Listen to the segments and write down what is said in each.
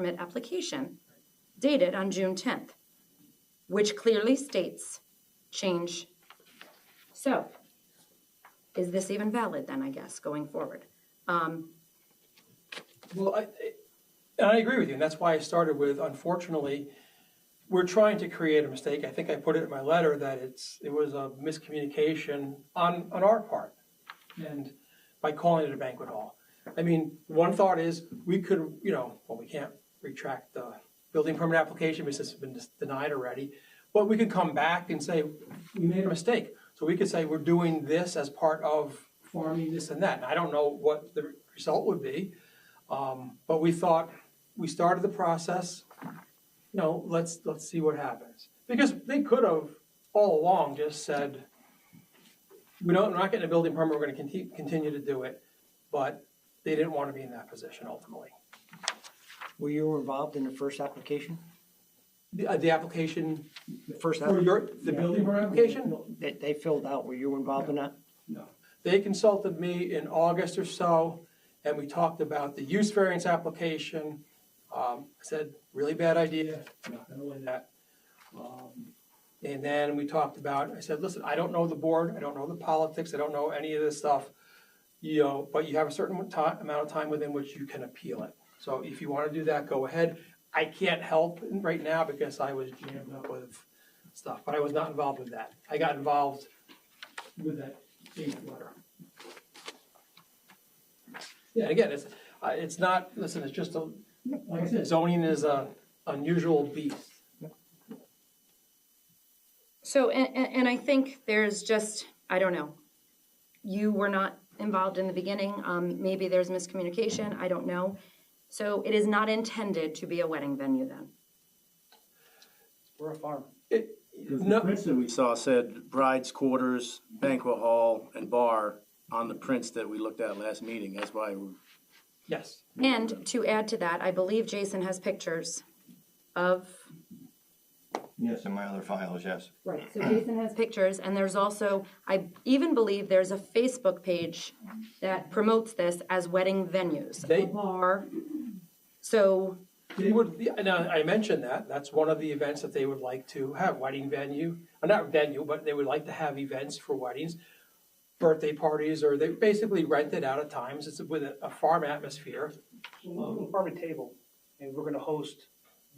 permit application dated on June 10th, which clearly states change. So, is this even valid then, I guess, going forward? Well, I agree with you, and that's why I started with, unfortunately, we're trying to create a mistake. I think I put it in my letter that it was a miscommunication on our part, and by calling it a banquet hall. I mean, one thought is we could, well, we can't retract the building permit application because it's been denied already, but we could come back and say, we made a mistake. So we could say we're doing this as part of farming this and that. And I don't know what the result would be, but we thought, we started the process, let's see what happens. Because they could have all along just said, we're not getting a building permit, we're going to continue to do it, but they didn't want to be in that position ultimately. Were you involved in the first application? The application, The first for the building permit application? They filled out, were you involved in that? No. They consulted me in August or so, and we talked about the use variance application. I said, really bad idea, not going to win that. And then we talked about, I said, listen, I don't know the board, I don't know the politics, I don't know any of this stuff, but you have a certain amount of time within which you can appeal it. So if you want to do that, go ahead. I can't help right now because I was jammed up with stuff, but I was not involved with that. I got involved with that letter. Yeah, again, it's not, listen, it's just like I said, zoning is an unusual beast. So, and I think there's just, I don't know, you were not involved in the beginning. Maybe there's miscommunication, I don't know. So it is not intended to be a wedding venue then? We're a farm. The prints that we saw said bride's quarters, banquet hall, and bar on the prints that we looked at last meeting. That's why we... Yes. And to add to that, I believe Jason has pictures of... Yes, in my other files, yes. Right, so Jason has pictures, and there's also, I even believe there's a Facebook page that promotes this as wedding venues, a bar. So they would, and I mentioned that's one of the events that they would like to have, wedding venue, not venue, but they would like to have events for weddings, birthday parties, or they basically rent it out at times. It's with a farm atmosphere. We'll farm a table, and we're gonna host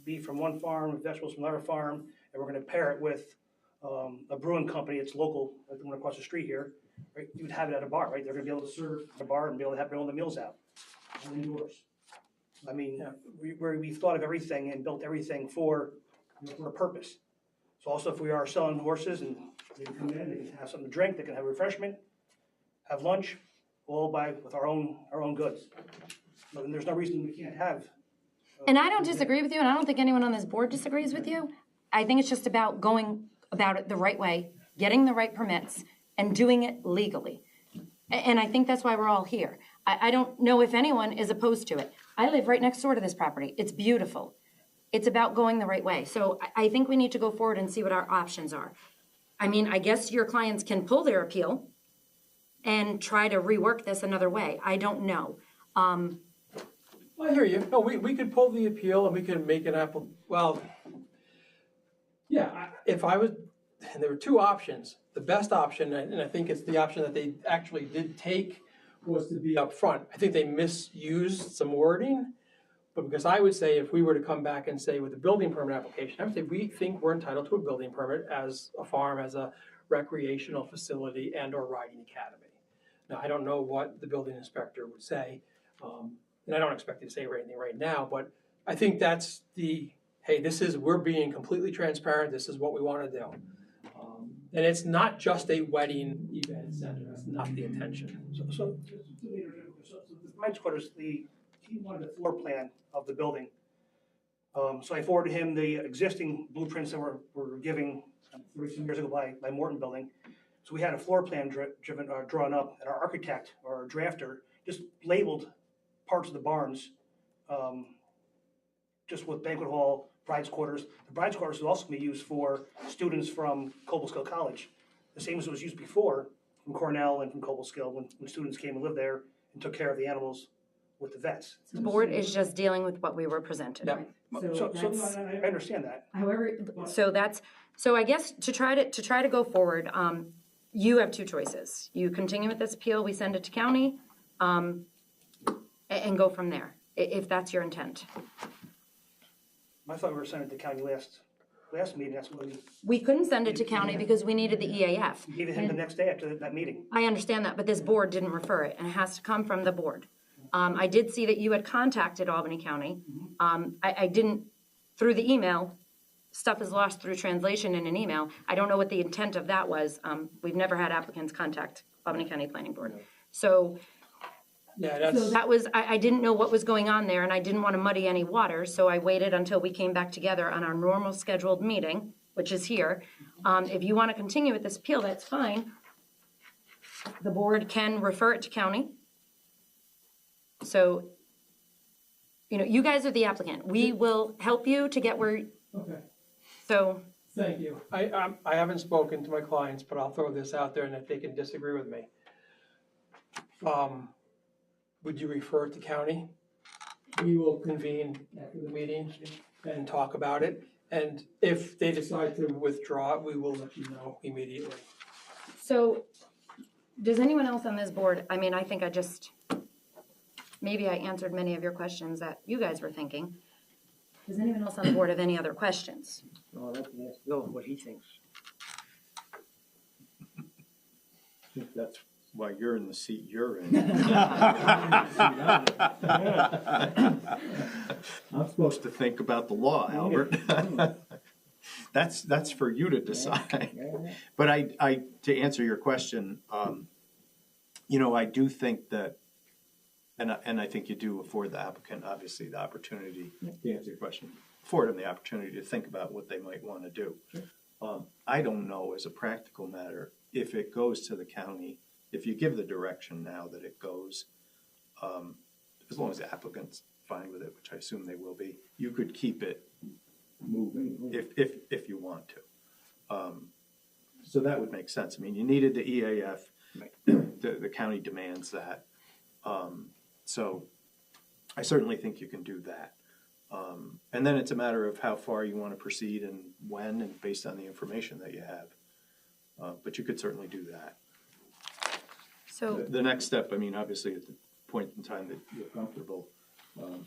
beef from one farm, vegetables from another farm, and we're gonna pair it with a brewing company. It's local, like the one across the street here. Right? You would have it at a bar, right? They're gonna be able to serve at a bar and be able to have all the meals out, all indoors. I mean, we've thought of everything and built everything for a purpose. So also, if we are selling horses and they can come in, they can have something to drink, they can have refreshment, have lunch, all with our own goods. And there's no reason we can't have. And I don't disagree with you, and I don't think anyone on this board disagrees with you. I think it's just about going about it the right way, getting the right permits, and doing it legally. And I think that's why we're all here. I don't know if anyone is opposed to it. I live right next door to this property. It's beautiful. It's about going the right way. So I think we need to go forward and see what our options are. I mean, I guess your clients can pull their appeal and try to rework this another way. I don't know. I hear you. No, we could pull the appeal and we could make an well, yeah, if I was, and there were two options. The best option, and I think it's the option that they actually did take, was to be upfront. I think they misused some wording, but because I would say if we were to come back and say with the building permit application, I would say we think we're entitled to a building permit as a farm, as a recreational facility and or riding academy. Now, I don't know what the building inspector would say, and I don't expect you to say anything right now, but I think that's hey, we're being completely transparent, this is what we want to do. And it's not just a wedding event center, that's not the intention. So the bride's quarters, he wanted the floor plan of the building. So I forwarded him the existing blueprints that were giving 30 years ago by Morton Building. So we had a floor plan drawn up, and our architect or our drafter just labeled parts of the barns just with banquet hall, bride's quarters. The bride's quarters will also be used for students from Cobleskill College, the same as it was used before from Cornell and from Cobleskill when students came and lived there and took care of the animals with the vets. The board is just dealing with what we were presented. Yeah. So, that's- I understand that. However, so I guess to try to go forward, you have two choices. You continue with this appeal, we send it to county, and go from there, if that's your intent. I thought we were sending it to county last meeting, that's what We couldn't send it to county because we needed the EAF. we gave it him the next day after that meeting. I understand that, but this board didn't refer it, and it has to come from the board. I did see that you had contacted Albany County. I didn't, through the email, stuff is lost through translation in an email. I don't know what the intent of that was. We've never had applicants contact Albany County Planning Board. So Yeah, that was, I didn't know what was going on there, and I didn't want to muddy any water, so I waited until we came back together on our normal scheduled meeting, which is here. If you want to continue with this appeal, that's fine. The board can refer it to county. So, you guys are the applicant. We will help you to get where, Okay, so, thank you. I haven't spoken to my clients, but I'll throw this out there and if they can disagree with me. Would you refer it to county? We will convene after the meeting and talk about it. And if they decide to withdraw it, we will let you know immediately. so, does anyone else on this board, I think maybe I answered many of your questions that you guys were thinking. Does anyone else on the board have any other questions? Well, I'd like to ask Bill what he thinks. That's why you're in the seat you're in. I'm supposed to think about the law, Albert. That's for you to decide. But I to answer your question, I do think that, and I think you do afford the applicant, obviously, the opportunity, to answer your question, afford them the opportunity to think about what they might want to do. I don't know, as a practical matter, if it goes to the county, if you give the direction now that it goes, as long as the applicant's fine with it, which I assume they will be, you could keep it moving if you want to. So that would make sense. You needed the EAF, the county demands that. So I certainly think you can do that. And then it's a matter of how far you want to proceed and when, and based on the information that you have. But you could certainly do that. So, The next step, obviously at the point in time that you're comfortable,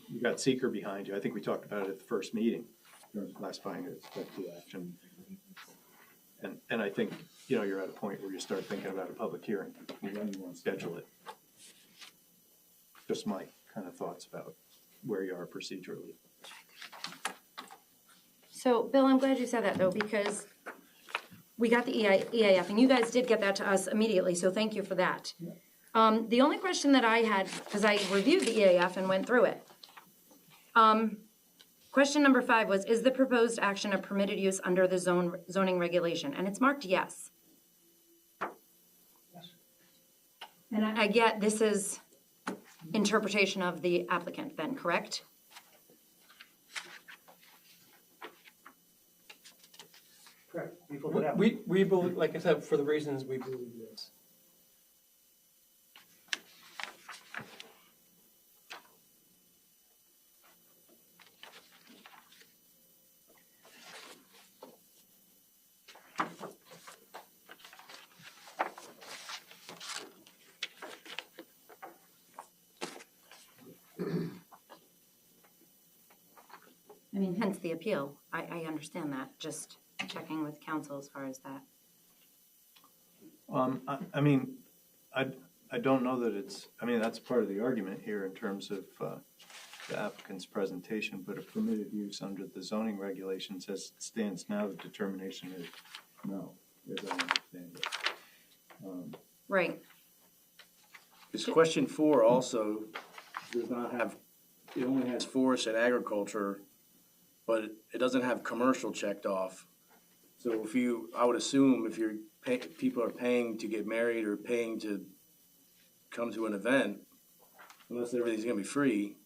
you got seeker behind you. I think we talked about it at the first meeting, in terms of classifying it as step 2 action. And I think, you're at a point where you start thinking about a public hearing, and when you want to schedule it. Just my kind of thoughts about where you are procedurally. so Bill, I'm glad you said that though, because we got the EAF, and you guys did get that to us immediately, so thank you for that. The only question that I had, because I reviewed the EAF and went through it. Question number 5 was, is the proposed action a permitted use under the zoning regulation? And it's marked yes. Yes. And I get this is interpretation of the applicant then, correct? Correct. We pulled it out. We believe, like I said, for the reasons we believe this. Hence the appeal. I understand that, just checking with council as far as that. I don't know that it's, that's part of the argument here in terms of the applicant's presentation, but a permitted use under the zoning regulations as it stands now, the determination is no, as I understand it. Right. This question 4 also does not have, it only has forest and agriculture, but it doesn't have commercial checked off. So I would assume if people are paying to get married or paying to come to an event, unless everything's gonna be free,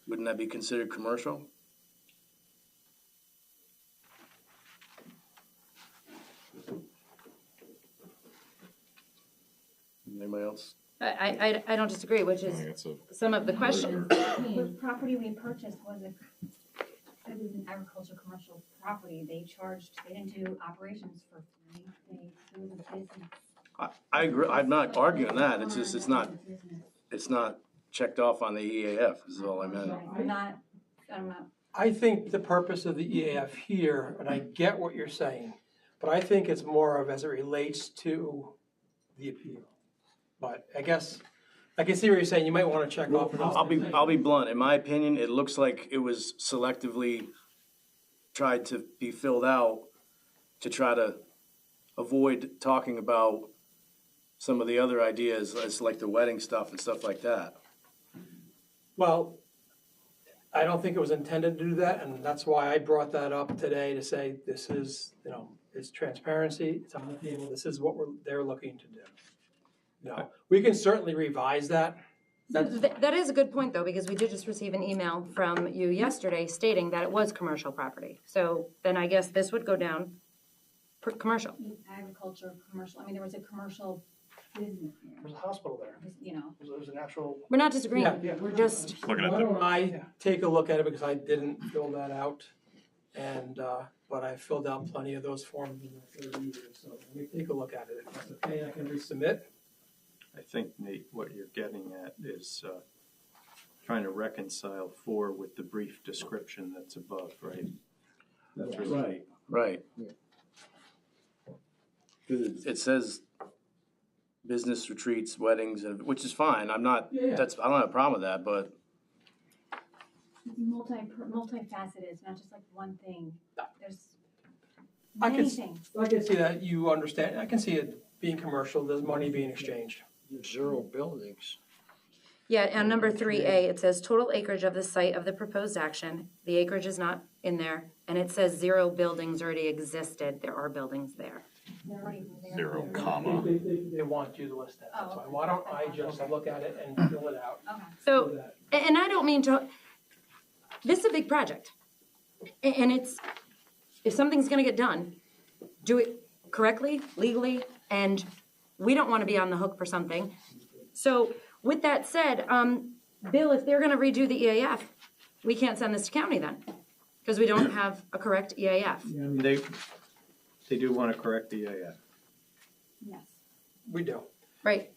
wouldn't that be considered commercial? Anybody else I don't disagree, which is some of the questions. The property we purchased was it was an agricultural commercial property. They didn't do operations for free. It was a business. I agree, I'm not arguing that, it's just, it's not checked off on the EAF, is all I meant. I'm not. I think the purpose of the EAF here, and I get what you're saying, but I think it's more of as it relates to the appeal. But I guess, I can see what you're saying, you might wanna check off. I'll be blunt, in my opinion, it looks like it was selectively tried to be filled out to try to avoid talking about some of the other ideas, as like the wedding stuff and stuff like that. Well, I don't think it was intended to do that, and that's why I brought that up today to say this is, it's transparency, it's on the table, this is what they're looking to do. We can certainly revise that. That is a good point, though, because we did just receive an email from you yesterday stating that it was commercial property. So then I guess this would go down commercial. Agriculture, commercial. I mean, there was a commercial business there. There's a hospital there. You know. It was an actual. We're not disagreeing, Yeah. we're just, Why don't I take a look at it, because I didn't fill that out, and, but I filled out plenty of those forms in the third meeting, so let me take a look at it. If that's okay, I can resubmit. I think, Nate, what you're getting at is trying to reconcile 4 with the brief description that's above, right? That's really Right. It says business retreats, weddings, which is fine, I'm not, Yeah. I don't have a problem with that, but It's multifaceted. It's not just like one thing. There's I many can, things. I can see that you understand, I can see it being commercial, there's money being exchanged. Zero buildings. yeah, on number 3A, it says total acreage of the site of the proposed action. The acreage is not in there, and it says 0 buildings already existed. There are buildings there. They're already there. Zero comma. They want you to list that, that's why. Oh, Why don't I just look at it and fill it out? Okay. So, and I don't mean to, this is a big project. And it's, if something's gonna get done, do it correctly, legally, and we don't wanna be on the hook for something. So with that said, Bill, if they're gonna redo the EAF, we can't send this to county then, because we don't have a correct EAF. They do want to correct the EAF. Yes. We do. Right,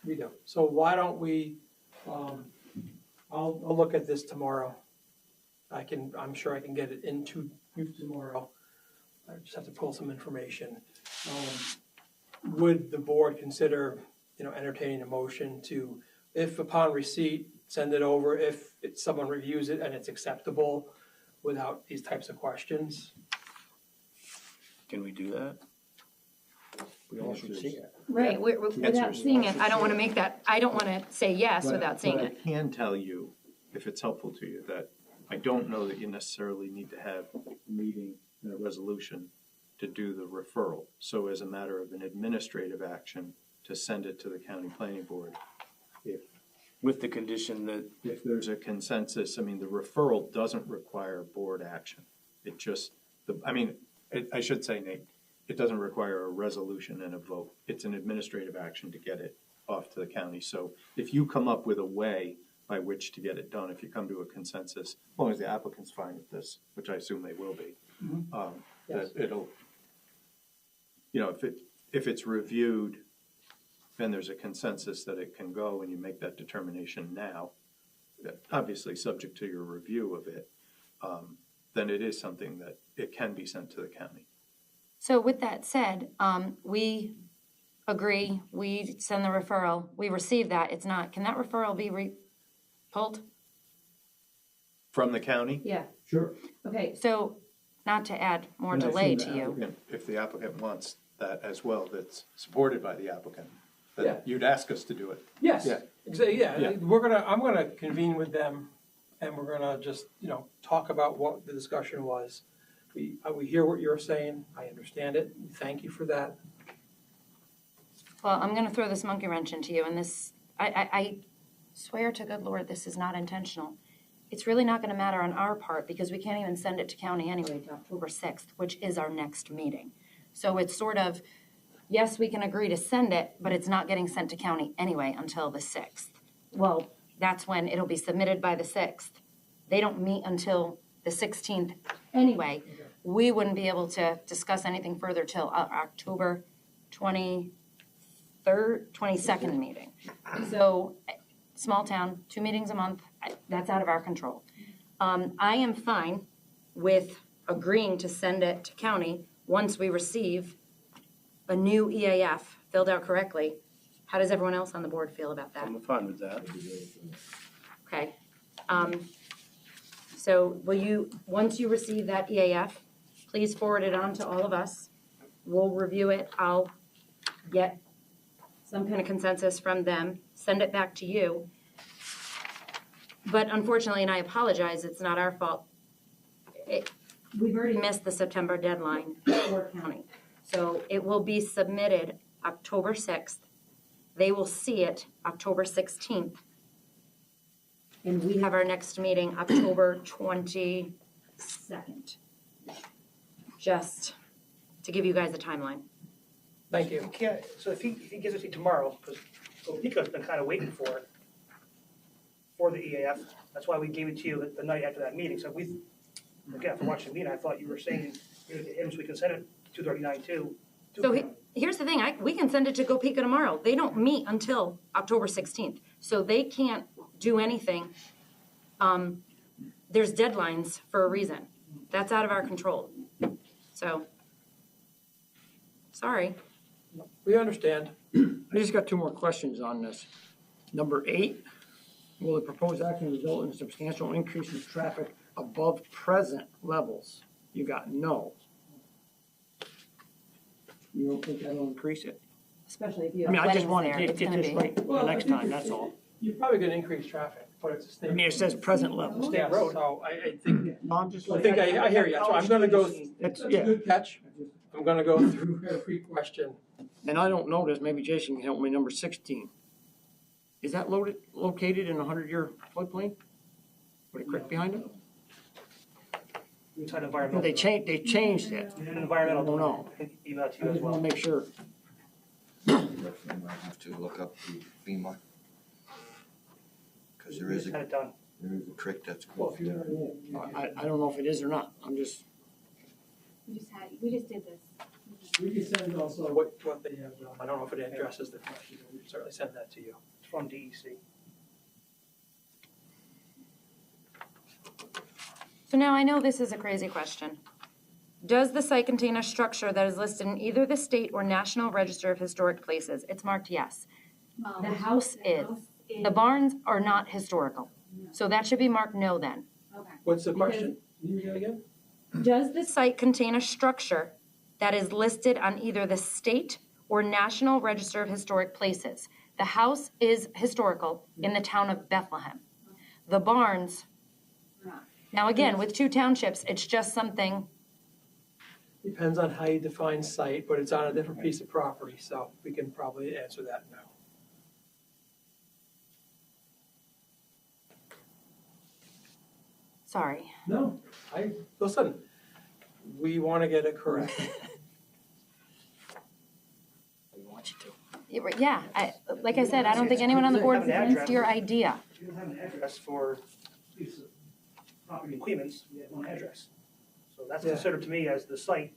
We do. So why don't we, I'll look at this tomorrow. I'm sure I can get it into you tomorrow. I just have to pull some information. Would the board consider, entertaining a motion to, if upon receipt, send it over, if someone reviews it and it's acceptable without these types of questions? can we do that? We all should see it. right, without seeing it, I don't wanna make that, I don't wanna say yes without seeing But it. I can tell you, if it's helpful to you, that I don't know that you necessarily need to have a meeting and a resolution to do the referral. So as a matter of an administrative action, to send it to the county planning board. With the condition that, If there's a consensus, I mean, the referral doesn't require board action. It just, I should say, Nate, it doesn't require a resolution and a vote. It's an administrative action to get it off to the county. So if you come up with a way by which to get it done, if you come to a consensus, as long as the applicant's fine with this, which I assume they will be, Yes. that it'll, if it's reviewed, then there's a consensus that it can go and you make that determination now, obviously subject to your review of it, then it is something that it can be sent to the county. So with that said, we agree, we send the referral, we receive that, it's not, can that referral be pulled? From the county? Yeah. Sure. Okay, so, not to add more And I delay assume to the you. applicant, if the applicant wants that as well, that's supported by the applicant, Yeah. that you'd ask us to do it. Yes, Yeah. exactly, Yeah. I'm gonna convene with them, and we're gonna just, talk about what the discussion was. We hear what you're saying, I understand it, thank you for that. Well, I'm gonna throw this monkey wrench into you, and this, I swear to good Lord, this is not intentional. It's really not gonna matter on our part, because we can't even send it to county anyway to October 6th, which is our next meeting. So it's sort of, yes, we can agree to send it, but it's not getting sent to county anyway until the 6th. Well, that's when it'll be submitted by the 6th. They don't meet until the 16th anyway. We wouldn't be able to discuss anything further till October 23rd, 22nd meeting. So, small town, 2 meetings a month, that's out of our control. I am fine with agreeing to send it to county once we receive a new EAF filled out correctly. How does everyone else on the board feel about that? I'm fine with that. Okay. So will you, once you receive that EAF, please forward it on to all of us. We'll review it. I'll get some kind of consensus from them, send it back to you. But unfortunately, and I apologize, it's not our fault. We've already missed the September deadline for county. So it will be submitted October 6th. They will see it October 16th. And we have our next meeting October 22nd. Just to give you guys a timeline. Thank you. So if he gives it to you tomorrow, because Topeka's been kind of waiting for it, for the EAF, that's why we gave it to you the night after that meeting. So we, again, after watching the meeting, I thought you were saying, give it to him so we can send it 239 too. So here's the thing, we can send it to Topeka tomorrow. They don't meet until October 16th. So they can't do anything. There's deadlines for a reason. That's out of our control. So, sorry. We understand. I just got 2 more questions on this. Number 8, will the proposed action result in a substantial increase in traffic above present levels? You got no. You don't think that'll increase it? Especially if you I mean, have I just weddings want there, to it's get gonna this be. right the next time, that's all. You're probably gonna increase traffic, but it's a state. I mean, it says present levels. State road, so I think, No, I'm just I think I hear you, so I'm gonna go, It's, that's a yeah, good catch. I'm gonna go through every question. and I don't know this, maybe Jason can help me, number 16. Is that located in a 100-year floodplain? With a creek behind it? Inside Well, environmental. they changed it. And environmental. I don't know. I can email it to I you as just want well. to make sure. Definitely might have to look up the FEMA. Because there is Had it done. a creek that's close. I don't know if it is or not. I'm just, We just did this. We can send also what they have, I don't know if it addresses the question, but we can certainly send that to you. It's from DEC. So now I know this is a crazy question. Does the site contain a structure that is listed in either the state or National Register of Historic Places? It's marked yes. The house is. The barns are not historical. So that should be marked no then. Okay. What's the question? Can you read that again? Does the site contain a structure that is listed on either the state or National Register of Historic Places? The house is historical in the town of Bethlehem. The barns, now again, with 2 townships, it's just something, Depends on how you define site, but it's on a different piece of property, so we can probably answer that now. sorry. No, listen, we want to get it correct. I want you to. Yeah, like I said, I don't think anyone on the board is against your idea. You don't have an address for piece of property in Queens, you have one address. So that's Yeah. considered to me as the site,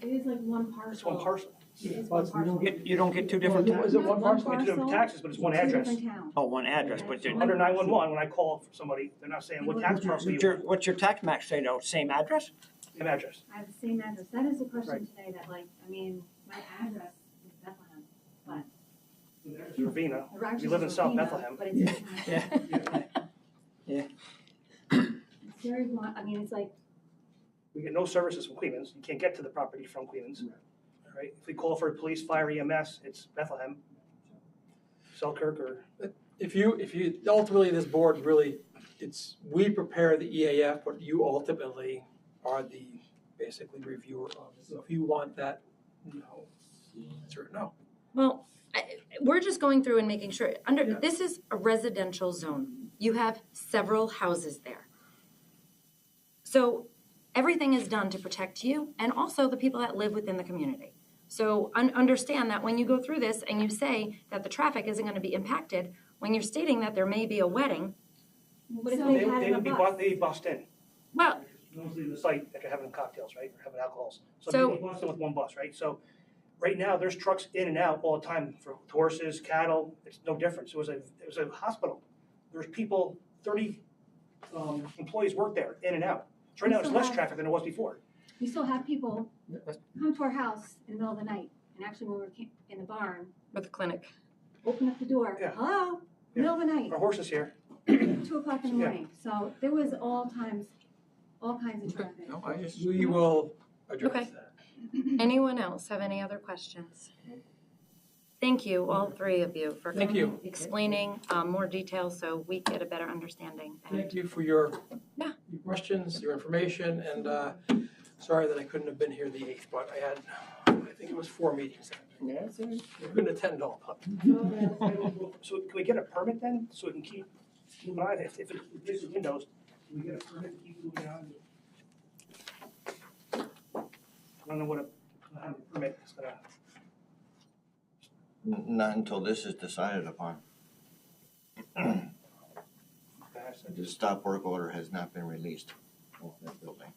It is like one parcel. it's one parcel. It is one parcel. You don't get 2 different Is taxes? it one parcel? You get 2 different taxes, but it's one Two address. different towns. Oh, one address, but Under 911, when I call for somebody, they're not saying what tax parcel you want, what's your tax max say though? Same address? same address. I have the same address. That is a question Right. today that like, I mean, my address is Bethlehem, but. It's Ravena. the address You live in is South Ravena, Bethlehem. But it's in town. Yeah. It's very blunt. I mean, it's like, We get no services from Queens. You can't get to the property from Queens. Right? If we call for police, fire, EMS, it's Bethlehem, Selkirk, or If you, ultimately, this board really, we prepare the EAF, but you ultimately are the, basically, reviewer of it. So if you want that, no, answer no. Well, we're just going through and making sure, this is a residential zone. You have several houses there. So everything is done to protect you and also the people that live within the community. So understand that when you go through this and you say that the traffic isn't gonna be impacted, when you're stating that there may be a wedding, What if So- they They had they it on would be a bus, bus? they'd be bussed in. well, No one's leaving the site after having cocktails, right, or having alcohols. So- So they'd be bussed in with one bus, right? So right now, there's trucks in and out all the time for horses, cattle, it's no difference. It was a hospital. There's people, 30 employees work there, in and out. So right now, there's less traffic than there was before. We still have people come to our house in the middle of the night, and actually when we were in the barn, with the clinic. open up the door, Yeah. hello, middle of the night, Our horses here, 2:00 in the Yeah. morning. So there was all kinds of traffic. No, I just. We will Okay. address that. Anyone else have any other questions? Thank you, all three of you, for Thank you. explaining more details so we get a better understanding. And Thank you for your Yeah. your questions, your information, and sorry that I couldn't have been here the 8th, but I think it was 4 meetings. Yeah, it's I couldn't attend all of them. so can we get a permit then, so we can keep moving on? If it replaces windows, can we get a permit to keep moving on? I don't know what how a permit is gonna. Not until this is decided upon. The stop work order has not been released off that building.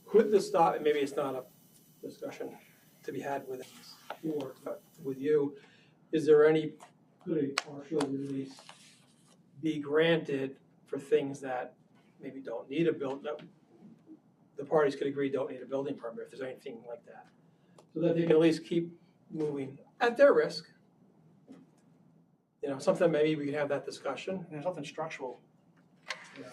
Could the stop, and maybe it's not a discussion to be had with this board, but with you, is there any, could a partial release be granted for things that maybe don't need a that the parties could agree don't need a building permit, if there's anything like that? So that they can at least keep moving at their risk. You know, something maybe we can have that discussion. And there's nothing structural, you know,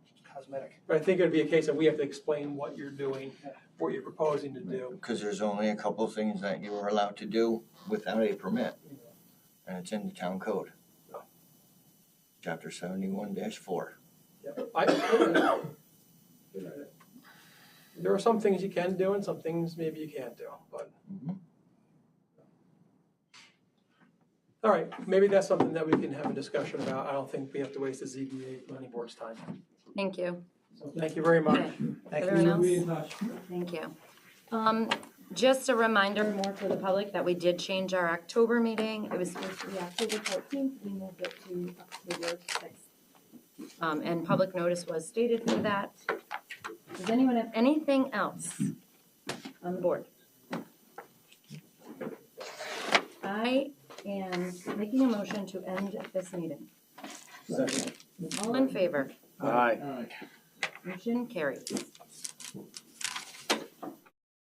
just cosmetic. But I think it'd be a case that we have to explain what you're doing, what you're proposing to do. Because there's only a couple of things that you are allowed to do without a permit. And it's in the town code. Chapter 71-4. There are some things you can do and some things maybe you can't do, but. Mhm. All right, maybe that's something that we can have a discussion about. I don't think we have to waste the ZBA planning board's time. Thank you. So thank you very much. Okay. Thank Everyone else? We'll be in touch. Thank you. Just a reminder more for the public that we did change our October meeting. It was supposed to be October 14th. We moved it to October 6th. And public notice was stated for that. Does anyone have anything else on the board? I am making a motion to end this meeting. All in favor? Aye. Motion carries.